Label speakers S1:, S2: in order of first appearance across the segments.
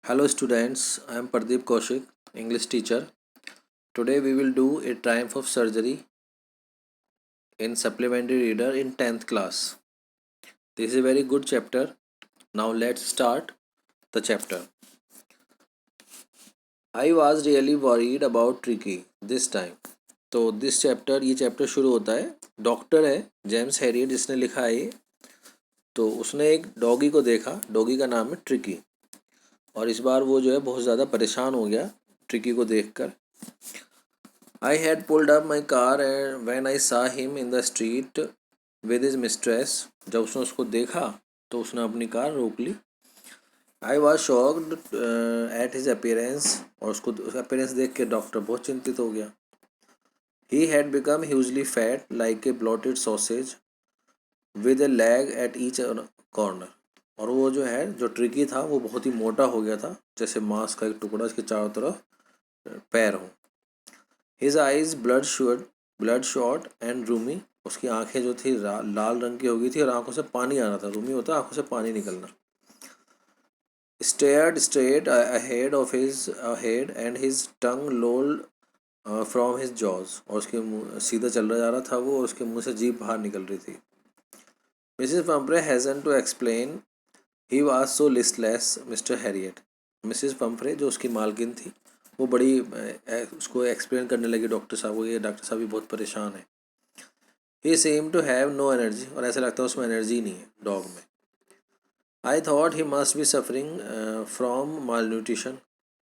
S1: Hello students, I am Pardeep Kaushik, English teacher. Today we will do a triumph of surgery in supplementary reader in 10th class. This is a very good chapter. Now let's start the chapter. I was really worried about Tricky this time. तो ये chapter शुरू होता है. Doctor है James Harriet जिसने लिखा है ये. तो उसने एक डॉगी को देखा. डॉगी का नाम है ट्रिकी. और इस बार वो जो है बहुत ज़्यादा परेशान हो गया ट्रिकी को देखकर. I had pulled up my car and when I saw him in the street with his mistress. जब उसने उसको देखा तो उसने अपनी कार रोक ली. I was shocked at his appearance. और उसको appearance देख के डॉक्टर बहुत चिंतित हो गया. He had become hugely fat like a bloated sausage with a leg at each corner. और वो जो है जो ट्रिकी था वो बहुत ही मोटा हो गया था जैसे मांस का एक टुकड़ा इसके चारों तरफ पैर हो. His eyes bloodshot and roomy. उसकी आंखें जो थी लाल रंग की हो गई थी और आंखों से पानी आ रहा था. रूमी होता है आंखों से पानी निकलना. Stared straight ahead of his head and his tongue lolled from his jaws. और उसके मुंह सीधा चल रहा जा रहा था वो और उसके मुंह से जीभ बाहर निकल रही थी. Mrs. Pumphrey hastened to explain. He was so listless, Mr. Harriet. Mrs Pomfrey जो उसकी मालकिन थी वो बड़ी उसको एक्सप्लेन करने लगी डॉक्टर साहब को. ये डॉक्टर साहब भी बहुत परेशान है. He seem to have no energy. और ऐसा लगता है उसमें एनर्जी नहीं है डॉग में. I thought he must be suffering from mall nutrition.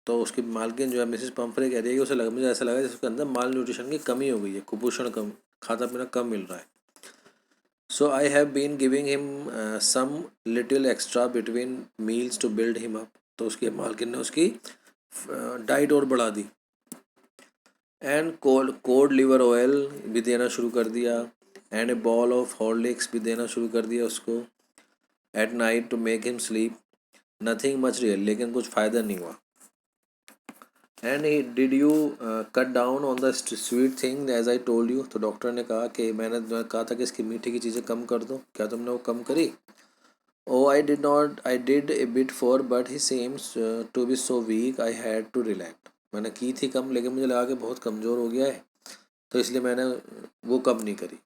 S1: तो उसकी मालकिन जो है मिसेस पंफ्रे कह रही है कि उसे मुझे ऐसा लगा जैसे उसके अंदर माल न्यूट्रिशन की कमी हो गई है. कुपोषण कम, खाता पीना कम मिल रहा है. So I have been giving him some little extra between meals to build him up. तो उसकी मालकिन ने उसकी डाइट और बढ़ा दी. एंड कोल्ड लिवर ऑयल भी देना शुरू कर दिया. And a ball of Horlicks भी देना शुरू कर दिया उसको at night to make him sleep. Nothing much real. लेकिन कुछ फ़ायदा नहीं हुआ. And did you cut down on the sweet thing as I told you. तो डॉक्टर ने कहा कि मैंने कहा था कि इसकी मीठी की चीज़ें कम कर दो. क्या तुमने वो कम करी? Oh I did not. I did a bit for but he seems to be so weak I had to relent. मैंने की थी कम लेकिन मुझे लगा कि बहुत कमज़ोर हो गया है तो इसलिए मैंने वो कम नहीं करी.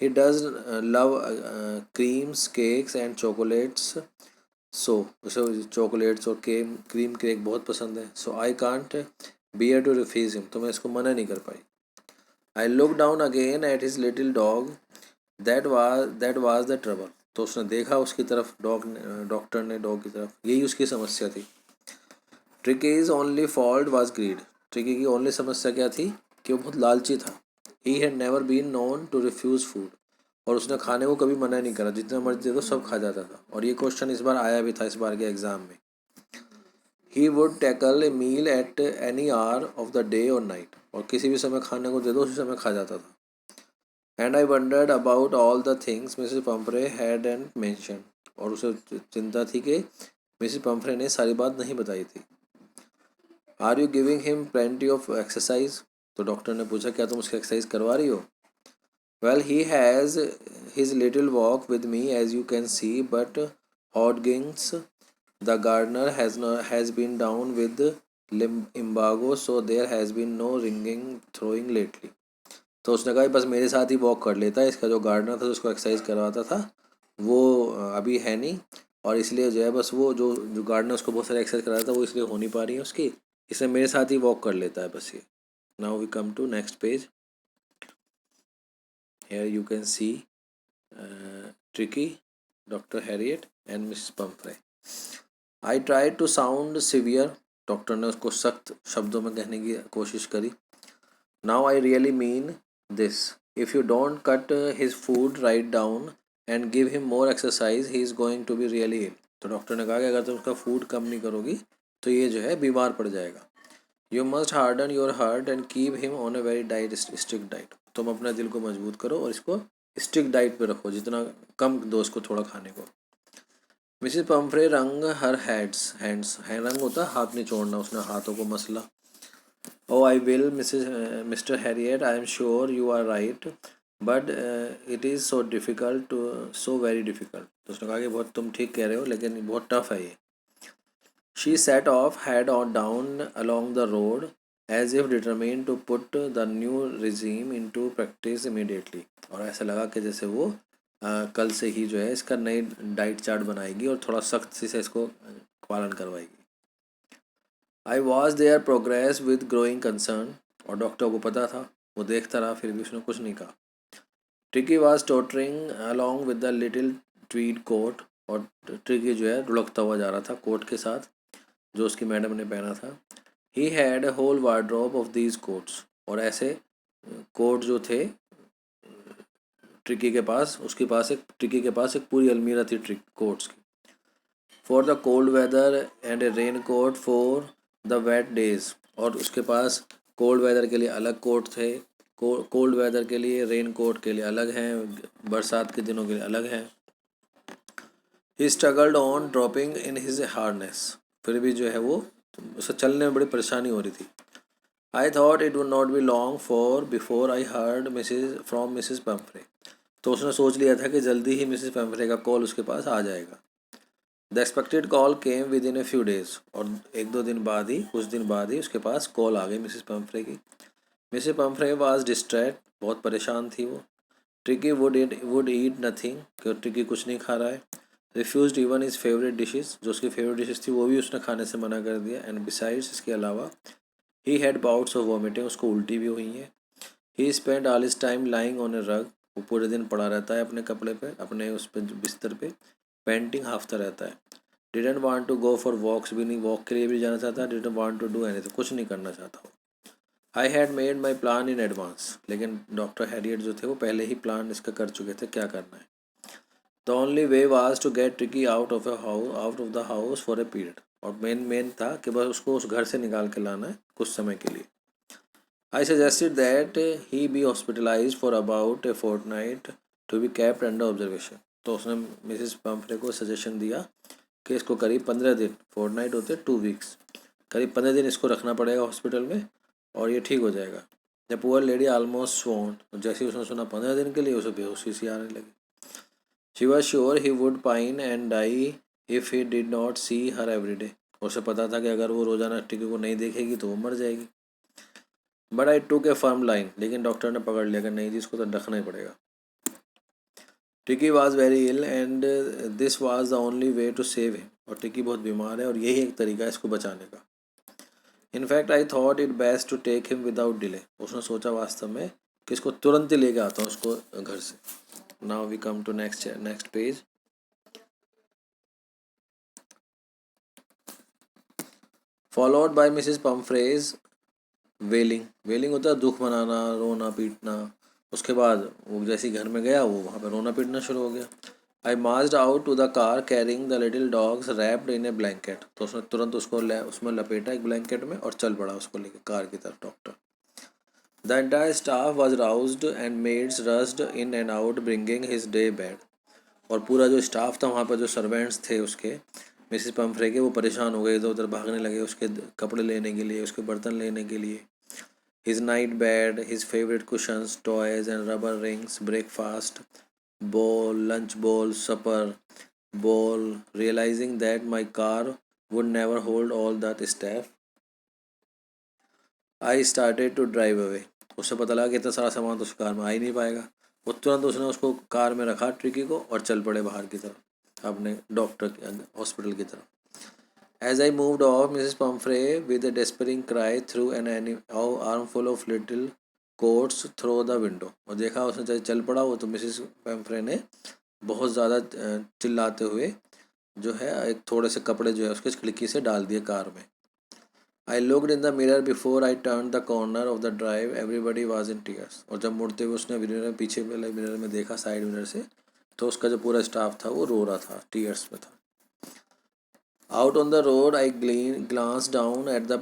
S1: He does love creams cakes and chocolates. So उसे चॉकलेट्स और क्रीम केक बहुत पसंद है. So I can't bear to refuse him. तो मैं इसको मना नहीं कर पाई. I look down again at his little dog. That was the trouble. तो उसने देखा उसकी तरफ डॉक्टर ने डॉग की तरफ. यही उसकी समस्या थी. Tricki's only fault was greed. Tricki की ओनली समस्या क्या थी कि वो बहुत लालची था. He had never been known to refuse food. और उसने खाने को कभी मना नहीं करा. जितना मर्जी दे दो सब खा जाता था. और ये क्वेश्चन इस बार आया भी था इस बार के एग्ज़ाम में. He would tackle a meal at any hour of the day और नाइट. और किसी भी समय खाने को दे दो उसी समय खा जाता था. And I wandered about all the things Mrs Pomfrey had and mention. और उसे चिंता थी कि मिसेस पंफ्रे ने सारी बात नहीं बताई थी. Are you giving him plenty of exercise. तो डॉक्टर ने पूछा क्या तुम उसकी एक्सरसाइज करवा रही हो. Well he has his little walk with me as you can see but Hodgkins the gardener has been down with lumbago so there has been no ringing throwing lately. तो उसने कहा बस मेरे साथ ही वॉक कर लेता है. इसका जो गार्डनर था उसको एक्सरसाइज करवाता था वो अभी है नहीं. और इसलिए जो है बस वो जो गार्डनर उसको बहुत सारी एक्सरसाइज कराता था वो इसलिए हो नहीं पा रही है उसकी. इसलिए मेरे साथ ही वॉक कर लेता है बस ये. Now we come to next page. Here you can see Tricky, doctor Herriot and Mrs Pumphrey. I try to sound severe. Doctor ने उसको सख्त शब्दों में कहने की कोशिश करी. Now I really mean this. If you don't cut his food right down and give him more exercise he is going to be really ill. तो डॉक्टर ने कहा कि अगर तुम उसका फूड कम नहीं करोगी तो ये जो है बीमार पड़ जाएगा. You must harden your heart and keep him on a very diet strict diet. तुम अपने दिल को मजबूत करो और इसको स्ट्रिक्ट डाइट पे रखो. जितना कम दो इसको थोड़ा खाने को. मिसेस पंफ्रे रंग हर हैंड्स. रंग होता है हाथ नहीं छोड़ना. उसने हाथों को मसला. Oh I will mister Herriot I am sure you are right but it is so difficult so very difficult. तो उसने कहा कि बहुत तुम ठीक कह रहे हो लेकिन बहुत टफ है ये. She set off head on down along the road as if determined to put the new regime into practice immediately. और ऐसा लगा कि जैसे वो कल से ही जो है इसका नई डाइट चार्ट बनाएगी और थोड़ा सख्त से इसको पालन करवाएगी. I was there progress with growing concern. और डॉक्टर को पता था, वो देखता रहा, फिर भी उसने कुछ नहीं कहा. Tricky was tottering along with the little tweed coat. और ट्रिकी जो है लुढ़कता हुआ जा रहा था कोट के साथ जो उसकी मैडम ने पहना था. He had a whole wardrobe of these coats. और ऐसे कोट जो थे ट्रिकी के पास, ट्रिकी के पास एक पूरी अलमीरा थी ट्रिक कोट्स की. For the cold weather and a raincoat for the wet days. और उसके पास कोल्ड वेदर के लिए अलग कोट थे, कोल्ड वेदर के लिए, रेन कोट के लिए अलग हैं, बरसात के दिनों के लिए अलग हैं. He struggled on dropping in his hardness. फिर भी जो है वो उसे चलने में बड़ी परेशानी हो रही थी. आई thought it would not be long for before I heard Mrs Pomfrey. तो उसने सोच लिया था कि जल्दी ही मिसिज पम्फ्रे का कॉल उसके पास आ जाएगा. The expected call came with in a few days. और एक दो दिन बाद ही, कुछ दिन बाद ही उसके पास कॉल आ गई मिसिज पम्फ्रे की. Mrs Pomfrey was distract. बहुत परेशान थी वो. Tricky would eat nothing. कि ट्रिकी कुछ नहीं खा रहा है. रिफ्यूज़ड इवन हिज फेवरेट डिशेस. जो उसकी फेवरेट डिशेस थी वो भी उसने खाने से मना कर दिया. एंड बिसाइड्स, इसके अलावा, he had bouts of vomiting. उसको उल्टी भी हुई है. He spend all his time lying on a rug. वो पूरे दिन पड़ा रहता है अपने कपड़े पे, अपने उस पे बिस्तर पे, पेंटिंग हाफता रहता है. Didn't want to go for walks. भी नहीं, वॉक के लिए भी जाना चाहता. Didn't want to do anything. कुछ नहीं करना चाहता वो. I had made my plan in advance. लेकिन डॉक्टर हैरियट जो थे वो पहले ही प्लान इसका कर चुके थे क्या करना है. The only way was to get Tricki out of the house for a period. और मेन था कि बस उसको उस घर से निकाल के लाना है कुछ समय के लिए. I suggested that he be hospitalised for about a fortnight to be kept under observation. तो उसने मिसिज पम्फ्रे को सजेशन दिया कि इसको करीब 15 दिन, फोर्टनाइट होते 2 वीक्स, करीब 15 दिन इसको रखना पड़ेगा हॉस्पिटल में और ये ठीक हो जाएगा. The poor lady almost swan. जैसे उसने सुना 15 दिन के लिए, उसे बेहोशी सी आने लगी. She was sure he would pine and die if he did not see her every day. उसे पता था कि अगर वो रोज़ाना टिकी को नहीं देखेगी तो वो मर जाएगी. बट आई टूक ए फर्म लाइन. लेकिन डॉक्टर ने पकड़ लिया कि नहीं जी, इसको तो रखना ही पड़ेगा. Tricki was very ill and this was the only way to save him. और टिकी बहुत बीमार है और यही एक तरीका है इसको बचाने का. In fact I thought it best to take him without delay. उसने सोचा वास्तव में कि इसको तुरंत ही लेके आता हूँ उसको घर से. Now we come to next page. Followed by Mrs Pumphrey's wailing. Wailing होता है दुख मनाना, रोना पीटना. उसके बाद वो जैसे घर में गया वो वहाँ पे रोना पीटना शुरू हो गया. I marched out to the car carrying the little dogs wrapped in a blanket. तो उसने तुरंत उसको उसमें लपेटा एक ब्लैंकेट में और चल पड़ा उसको लेकर कार की तरफ. Doctor. The entire staff was roused and maids rushed in and out bringing his day bed. और पूरा जो स्टाफ था वहाँ पर, जो सर्वेंट्स थे उसके, मिसिज पम्फ्रे के, वो परेशान हो गए, इधर उधर भागने लगे उसके कपड़े लेने के लिए, उसके बर्तन लेने के लिए. His night bed, his favourite cushions, toys and rubber rings, breakfast bowl, lunch bowl, supper bowl. Realizing that my car would never hold all that stuff, I started to drive away. उससे पता लगा कि इतना सारा सामान तो उस car में आ ही नहीं पाएगा. वो तुरंत उसने उसको कार में रखा ट्रिकी को और चल पड़े बाहर की तरफ, अपने डॉक्टर के हॉस्पिटल की तरफ. As I moved off, Mrs. Pumphrey, with a despairing cry, threw an armful of little coats through the window. और देखा उसने जब चल पड़ा वो, तो मिसिस पैम्फ्रे ने बहुत ज़्यादा चिल्लाते हुए जो है एक थोड़े से कपड़े जो है उसके खिड़की से डाल दिए कार में. I looked in the mirror before I turn the corner of the drive. Everybody was in tears. और जब मुड़ते हुए उसने मिरर पीछे वाले मिरर में देखा, साइड मिरर से, तो उसका जो पूरा स्टाफ था वो रो रहा था, टीयर्स में था. Out on the road, I glanced down at the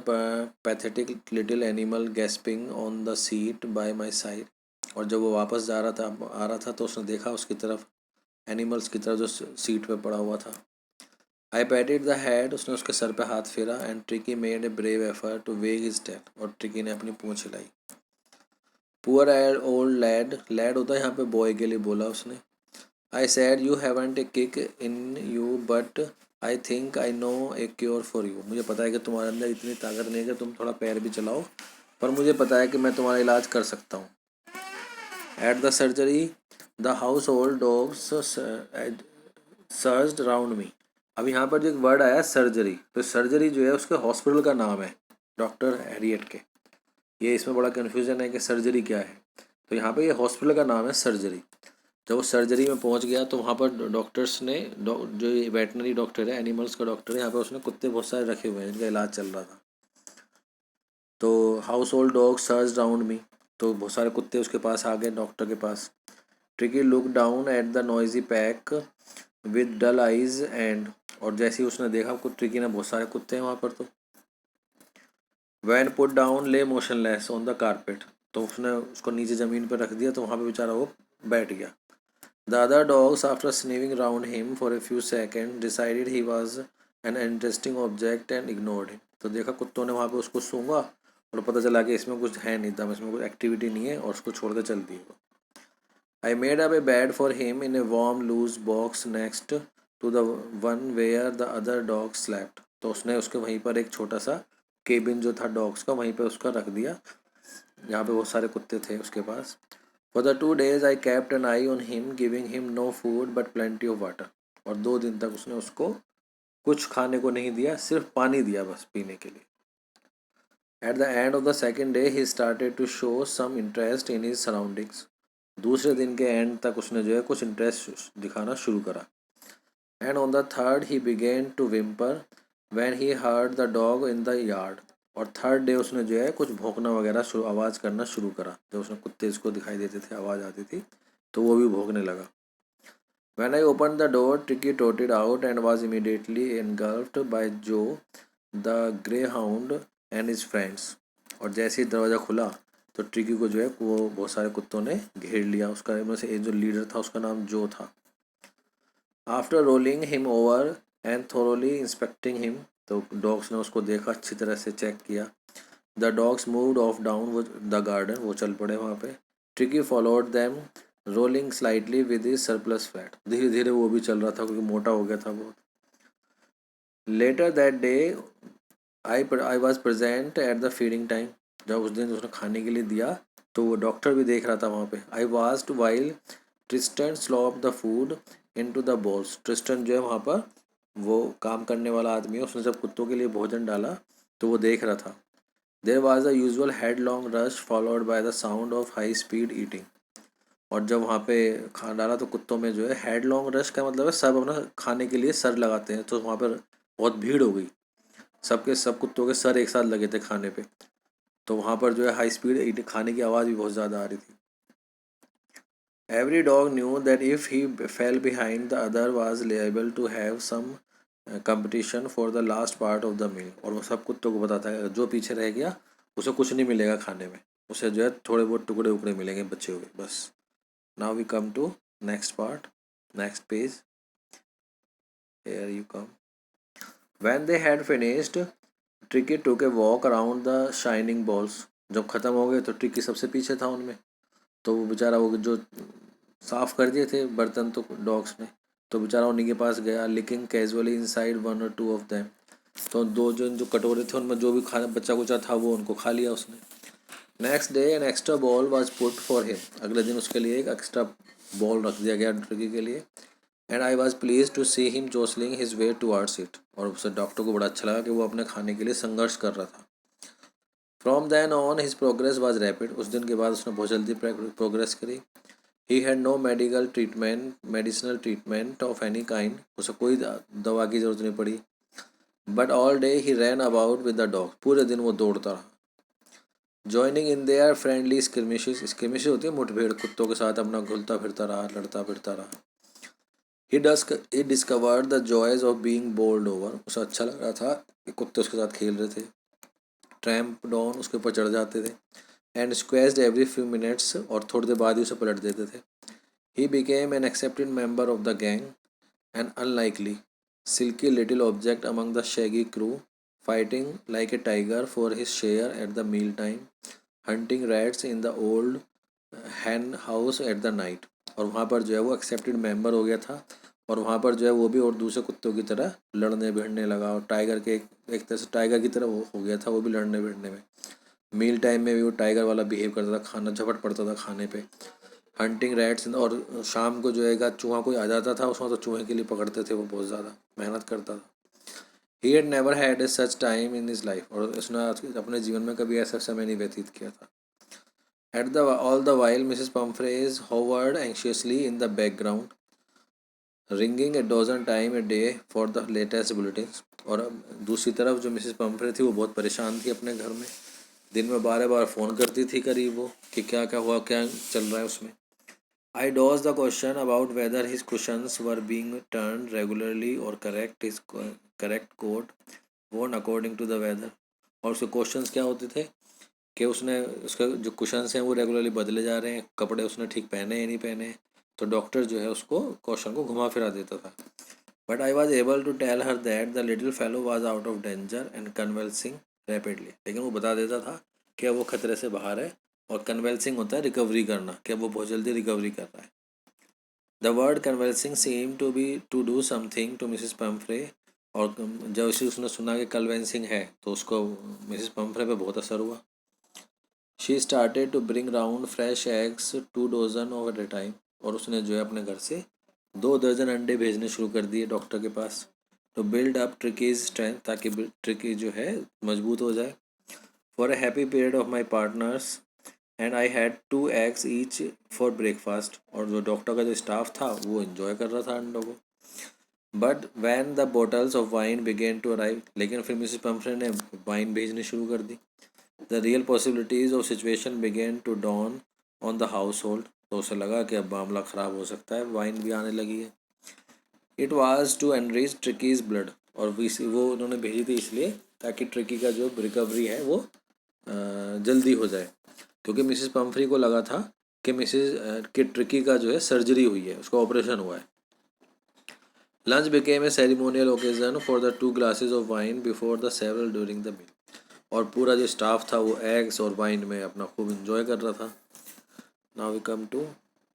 S1: pathetic little animal gasping on the seat by my side. और जब वो वापस आ रहा था तो उसने देखा उसकी तरफ, एनिमल्स की तरफ जो सीट पे पड़ा हुआ था. I patted the head. उसने उसके सर पे हाथ फेरा. And Tricky made a brave effort to wag his tail. और ट्रिकी ने अपनी पूंछ हिलाई. Poor old lad. लैड होता है यहाँ पे बॉय के लिए बोला उसने. I said you haven't a kick in you but I think I know A cure for you, मुझे पता है कि तुम्हारे अंदर इतनी ताकत नहीं है कि तुम थोड़ा पैर भी चलाओ, पर मुझे पता है कि मैं तुम्हारा इलाज कर सकता हूँ। At the surgery the household dogs surged round me. अब यहाँ पर जो एक वर्ड आया सर्जरी, तो सर्जरी जो है उसके हॉस्पिटल का नाम है डॉक्टर हैरियट के। ये इसमें बड़ा कन्फ्यूज़न है कि सर्जरी क्या है, तो यहाँ पे ये हॉस्पिटल का नाम है सर्जरी। जब वो सर्जरी में पहुंच गया तो वहाँ पर डॉक्टर्स ने जो वेटनरी डॉक्टर है, एनिमल्स का डॉक्टर है, यहाँ पे उसने कुत्ते बहुत सारे रखे हुए हैं जिनका इलाज चल रहा था। तो household dog search round me, तो बहुत सारे कुत्ते उसके पास आ गए डॉक्टर के पास। Tricky look down at the noisy pack with dull eyes and, और जैसे ही उसने देखा ट्रिकी ने बहुत सारे कुत्ते हैं वहाँ पर, तो वैन पुट डाउन ले मोशनलेस ऑन द कारपेट, तो उसने उसको नीचे ज़मीन पर रख दिया, तो वहाँ पे बेचारा वो बैठ गया। The other dogs, after sniffing round him for a few seconds, decided he was an interesting object and ignored him. तो देखा कुत्तों ने वहाँ पे उसको सूंघा और पता चला कि इसमें कुछ है नहीं था, इसमें कुछ एक्टिविटी नहीं है, और उसको छोड़ कर चल दिए। I made up a bed for him in a warm loose box next to the one where the other dogs slept. तो उसने उसके वहीं पर एक छोटा सा केबिन जो था डॉग्स का, वहीं पे उसका रख दिया जहाँ पे बहुत सारे कुत्ते थे उसके पास। For the 2 days I kept an eye on him, giving him no food but plenty of water. और 2 दिन तक उसने उसको कुछ खाने को नहीं दिया, सिर्फ पानी दिया बस पीने के लिए। At the end of the second day he started to show some interest in his surroundings. दूसरे दिन के एंड तक उसने जो है कुछ इंटरेस्ट दिखाना शुरू करा। And on the third he began to whimper when he heard the dog in the yard. और थर्ड डे उसने जो है कुछ भौंकना वगैरह आवाज़ करना शुरू करा। जब उसने कुत्ते इसको दिखाई देते थे, आवाज़ आती थी, तो वो भी भौंकने लगा। When I opened the door, Tricky trotted out and was immediately engulfed by Joe, the greyhound and his friends. और जैसे ही दरवाज़ा खुला तो ट्रिकी को जो है वो बहुत सारे कुत्तों ने घेर लिया। उसका में से एक जो लीडर था उसका नाम जो था। After rolling him over and thoroughly inspecting him, तो डॉग्स ने उसको देखा, अच्छी तरह से चेक किया। The dogs moved of down the garden, वो चल पड़े वहाँ पे। Tricky followed them rolling slightly with his surplus fat, धीरे धीरे वो भी चल रहा था क्योंकि मोटा हो गया था बहुत। Later that day I was present at the feeding time, जब उस दिन उसने खाने के लिए दिया तो वो डॉक्टर भी देख रहा था वहाँ पे। I was to while Tristan slop the food into the bowls, Tristan जो है वहाँ पर वो काम करने वाला आदमी है, उसने जब कुत्तों के लिए भोजन डाला तो वो देख रहा था। There was the usual headlong rush followed by the sound of high speed eating, और जब वहाँ पे खाना डाला तो कुत्तों में जो है हेडलॉन्ग रश का मतलब है सब अपना खाने के लिए सर लगाते हैं, तो वहाँ पर बहुत भीड़ हो गई, सबके सब कुत्तों के सर एक साथ लगे थे खाने पे, तो वहाँ पर जो है हाई स्पीड खाने की आवाज़ भी बहुत ज़्यादा आ रही थी। Every dog knew that if he fell behind the other was liable to have some competition for the last part of the meal, और वो सब कुत्तों को बताता है जो पीछे रह गया उसे कुछ नहीं मिलेगा खाने में, उसे जो है थोड़े बहुत टुकड़े उकड़े मिलेंगे बच्चे हुए बस। Now we come to next part, next page. Here you come. When they had finished, Tricky took a walk around the shining balls. जब ख़त्म हो गए तो ट्रिकी सबसे पीछे था उनमें, तो वो बेचारा वो जो साफ़ कर दिए थे बर्तन तो डॉग्स ने, तो बेचारा उन्हीं के पास गया, licking casually inside 1 or 2 of them. तो दो जो कटोरे थे उनमें जो भी खाना बच्चा कुचा था वो उनको खा लिया उसने। Next day an extra ball was put for him, अगले दिन उसके लिए एक एक्स्ट्रा बॉल रख दिया गया ट्रिकी के लिए। And I was please to see him jostling his way towards it, और उसे डॉक्टर को बड़ा अच्छा लगा कि वो अपने खाने के लिए संघर्ष कर रहा था। From then on his progress was rapid, उस दिन के बाद उसने बहुत जल्दी प्रोग्रेस करी। He had no medicinal treatment of any kind, उसे कोई दवा की ज़रूरत नहीं पड़ी। But all day he ran about with the dog, पूरे दिन वो दौड़ता रहा। Joining in their friendly skirmishes होती है मुठभेड़, कुत्तों के साथ अपना घुलता फिरता रहा, लड़ता फिरता रहा। He discovered the joys of being bowled over, उसे अच्छा लग रहा था कि कुत्ते उसके साथ खेल रहे थे, ट्रैम्प डाउन उसके ऊपर चढ़ जाते थे, and squeezed every few minutes, और थोड़ी देर बाद ही उसे पलट देते थे। He became an accepted member of the gang, an unlikely silky little object among the shaggy crew, fighting like a tiger for his share at the meal time, hunting rats in the old hen house at the night। और वहाँ पर जो है वो accepted member हो गया था, और वहाँ पर जो है वो भी और दूसरे कुत्तों की तरह लड़ने भिड़ने लगा, और टाइगर के एक तरह से टाइगर की तरह वो हो गया था वो भी लड़ने भिड़ने में। मील टाइम में भी वो टाइगर वाला बिहेव करता था, खाना झपट पड़ता था खाने पे। हंटिंग रैट्स, और शाम को जो है चूहा कोई आ जाता था उसमें तो चूहे के लिए पकड़ते थे, वो बहुत ज़्यादा मेहनत करता था। He had never had a such time in his life, और उसने अपने जीवन में कभी ऐसा समय नहीं व्यतीत किया था। At the all the while, Mrs. Pumphrey hovered anxiously in the background, ringing a dozen times a day for the latest bulletins. और दूसरी तरफ जो मिसेस पम्फ्रे थी वो बहुत परेशान थी अपने घर में, दिन में बार बार फ़ोन करती थी करीब वो कि क्या क्या हुआ, क्या चल रहा है उसमें। I dodged the question about whether his cushions were being turned regularly or correct coat worn according to the weather. और उसके क्वेश्चंस क्या होते थे कि उसने उसके जो कुशन्स हैं वो रेगुलरली बदले जा रहे हैं, कपड़े उसने ठीक पहने या नहीं पहने। तो डॉक्टर जो है उसको क्वेश्चन को घुमा फिरा देता था। But I was able to tell her that the little fellow was out of danger and convalescing rapidly. लेकिन वो बता देता था कि वो खतरे से बाहर है, और कन्वल्सिंग होता है रिकवरी करना, कि वो बहुत जल्दी रिकवरी कर रहा है। The word convalescing seem to be to do something to Mrs Pumphrey. और जब उसने सुना कि कन्वेंसिंग है तो उसको मिसिस पम्फ्रे पे बहुत असर हुआ। She started to bring round fresh eggs 2 dozen over the time. और उसने जो है अपने घर से 2 दर्जन अंडे भेजने शुरू कर दिए डॉक्टर के पास, to build up Tricky's strength, ताकि ट्रिकी जो है मजबूत हो जाए। For a happy period of my partners and I had 2 eggs each for breakfast. और जो डॉक्टर का जो स्टाफ था वो इन्जॉय कर रहा था अंडों को। But when the bottles of wine began to arrive, लेकिन फिर मिसिस पम्फ्रे ने वाइन भेजनी शुरू कर दी। The real possibilities of situation began to dawn on the household. तो उसे लगा कि अब मामला ख़राब हो सकता है, वाइन भी आने लगी है। It was to enrich Tricky's blood, और वो उन्होंने भेजी थी इसलिए ताकि ट्रिकी का जो रिकवरी है वो जल्दी हो जाए। क्योंकि मिसिस पम्फ्री को लगा था कि कि ट्रिकी का जो है सर्जरी हुई है, उसका ऑपरेशन हुआ है। Lunch became a ceremonial occasion for the 2 glasses of wine before the several during the meal. और पूरा जो स्टाफ था वो एग्स और वाइन में अपना खूब इंजॉय कर रहा था। Now we come to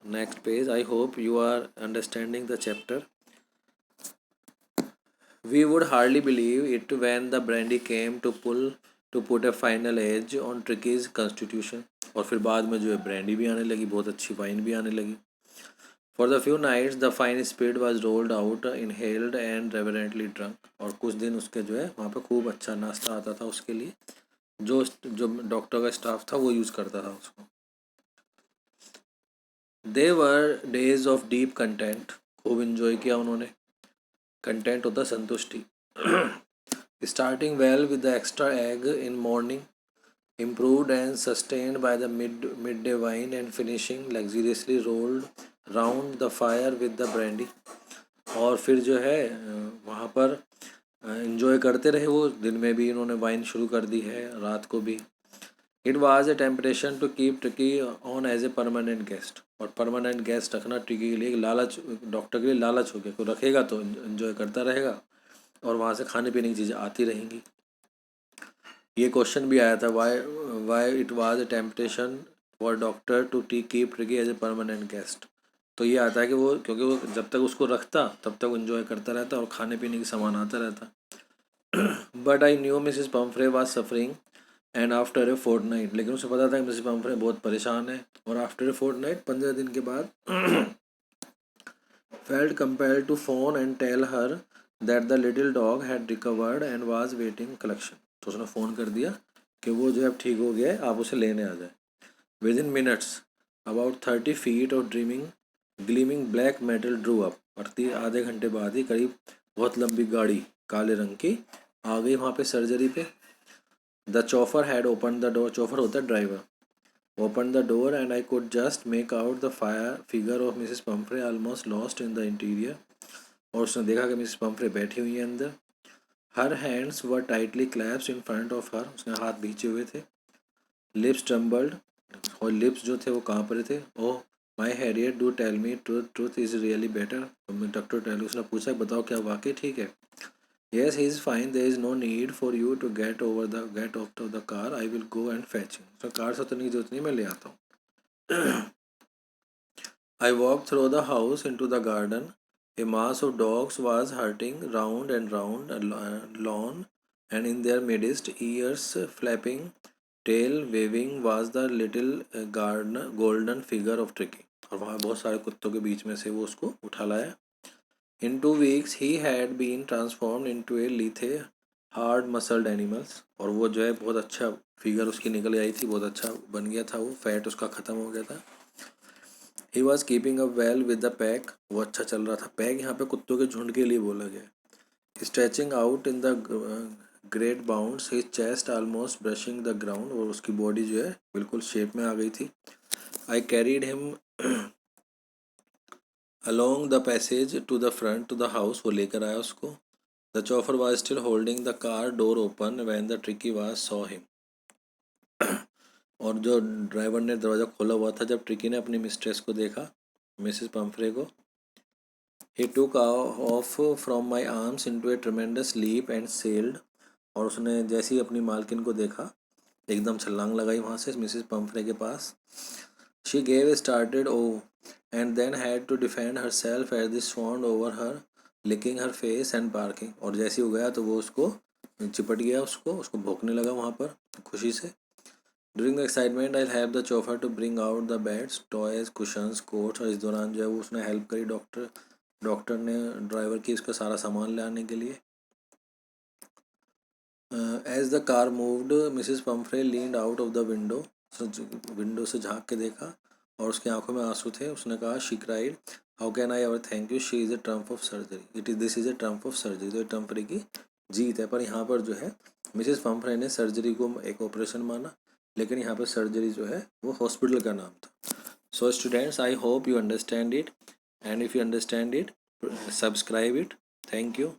S1: next page. I hope you are understanding the chapter. We would hardly believe it when the brandy came to put a final edge on Tricki's constitution. और फिर बाद में जो है brandy भी आने लगी, बहुत अच्छी वाइन भी आने लगी। For the few nights the fine spirit was rolled out, inhaled and reverently drunk. और कुछ दिन उसके जो है वहाँ पर खूब अच्छा नाश्ता आता था उसके लिए, जो डॉक्टर का स्टाफ था वो यूज़ करता था उसको। दे वर डेज ऑफ डीप कंटेंट, खूब इन्जॉय किया उन्होंने। कंटेंट होता संतुष्टि। Starting well with the extra egg in morning, improved and sustained by the midday wine, and finishing luxuriously rolled round the fire with the brandy। और फिर जो है वहाँ पर इन्जॉय करते रहे वो, दिन में भी इन्होंने वाइन शुरू कर दी है, रात को भी। It was a temptation to keep Tricki on as a permanent guest. और परमानेंट गेस्ट रखना ट्रिकी के लिए एक लालच, डॉक्टर के लिए लालच हो गया, कोई रखेगा तो इन्जॉय करता रहेगा और वहाँ से खाने पीने की चीज़ें आती रहेंगी। ये क्वेश्चन भी आया था, why it was a temptation for doctor to keep Tricki as a permanent guest. तो ये आता है कि वो, क्योंकि वो जब तक उसको रखता तब तक वो इन्जॉय करता रहता और खाने पीने की सामान आता रहता। But I knew Mrs Pumphrey was suffering and after a fortnight. लेकिन उसे पता था कि मिसिस पम्फ्रे बहुत परेशान है, और आफ्टर ए फोर्टनाइट 15 दिन के बाद felt compelled to phone and tell her that the little dog had recovered and was waiting collection. तो उसने फ़ोन कर दिया कि वो जो है अब ठीक हो गया है, आप उसे लेने आ जाए। With in minutes about 30 feet of gleaming black metal Drew up. और आधे घंटे बाद ही करीब बहुत लंबी गाड़ी काले रंग की आ गई वहाँ पे सर्जरी पे। The chauffeur had open the door, chauffeur होता है driver, open the door and I could just make out the figure of Mrs Pumphrey almost lost in the interior. और उसने देखा कि मिसिस पम्फ्रे बैठी हुई है अंदर। Her hands were tightly clasped in front of her, उसने हाथ भींचे हुए थे। लिप्स ट्रम्बल्ड, और लिप्स जो थे वो कहाँ पर थे। Oh my Herriot do tell me truth is really better. Doctor tell, उसने पूछा बताओ क्या वाकई ठीक है। Yes, he is fine. There is no need for you to get out of the car. I will go and fetch him. So car से तो नहीं जरूरत नहीं, मैं ले आता हूँ। I walked through the house into the garden A mass of dogs was hurting round and round a lawn, and in their midst, ears flapping, tail waving, was the little gardener, golden figure of Tricky. और वहाँ बहुत सारे कुत्तों के बीच में से वो उसको उठा लाया. In 2 weeks, he had been transformed into a lithe, hard muscled animals. और वो जो है बहुत अच्छा फिगर उसकी निकल आई थी, बहुत अच्छा बन गया था, वो फैट उसका ख़त्म हो गया था. He was keeping up well with the pack. वो अच्छा चल रहा था. पैक यहाँ पे कुत्तों के झुंड के लिए बोला गया. Stretching out in the great bounds, his chest almost brushing the ground. और उसकी बॉडी जो है बिल्कुल शेप में आ गई थी. I carried him along the passage to the front to the house. वो लेकर आया उसको. The chauffeur was still holding the car door open when the tricky was saw him. और जो ड्राइवर ने दरवाज़ा खोला हुआ था जब ट्रिकी ने अपनी मिस्ट्रेस को देखा, मिसेस पम्फ्रे को. He took off from my arms into a tremendous leap and sailed. और उसने जैसे ही अपनी मालकिन को देखा एकदम छलांग लगाई वहाँ से मिसेस पम्फ्रे के पास. She gave a startled oh and then had to defend herself as they swarmed over her, licking her face and barking. और जैसे ही हो गया तो वो उसको चिपट गया, उसको भौंकने लगा वहाँ पर खुशी से. During the excitement, I'll have the chauffeur to bring out the beds, toys, cushions, coats. और इस दौरान जो है वो उसने हेल्प करी डॉक्टर ने ड्राइवर की उसका सारा सामान लाने के लिए. As the car moved, Mrs. Pumphrey leaned out of the window. Window से झांक के देखा और उसकी आंखों में आंसू थे. उसने कहा, she cried, how can I ever thank you? She is a trump of surgery. This is a trump of surgery. तो ये ट्रम्परी की जीत है. पर यहाँ पर जो है मिसेस पम्फ्रे ने सर्जरी को एक ऑपरेशन माना, लेकिन यहाँ पर सर्जरी जो है वो हॉस्पिटल का नाम था. So students, I hope you understand it, and if you understand it, subscribe it. Thank you.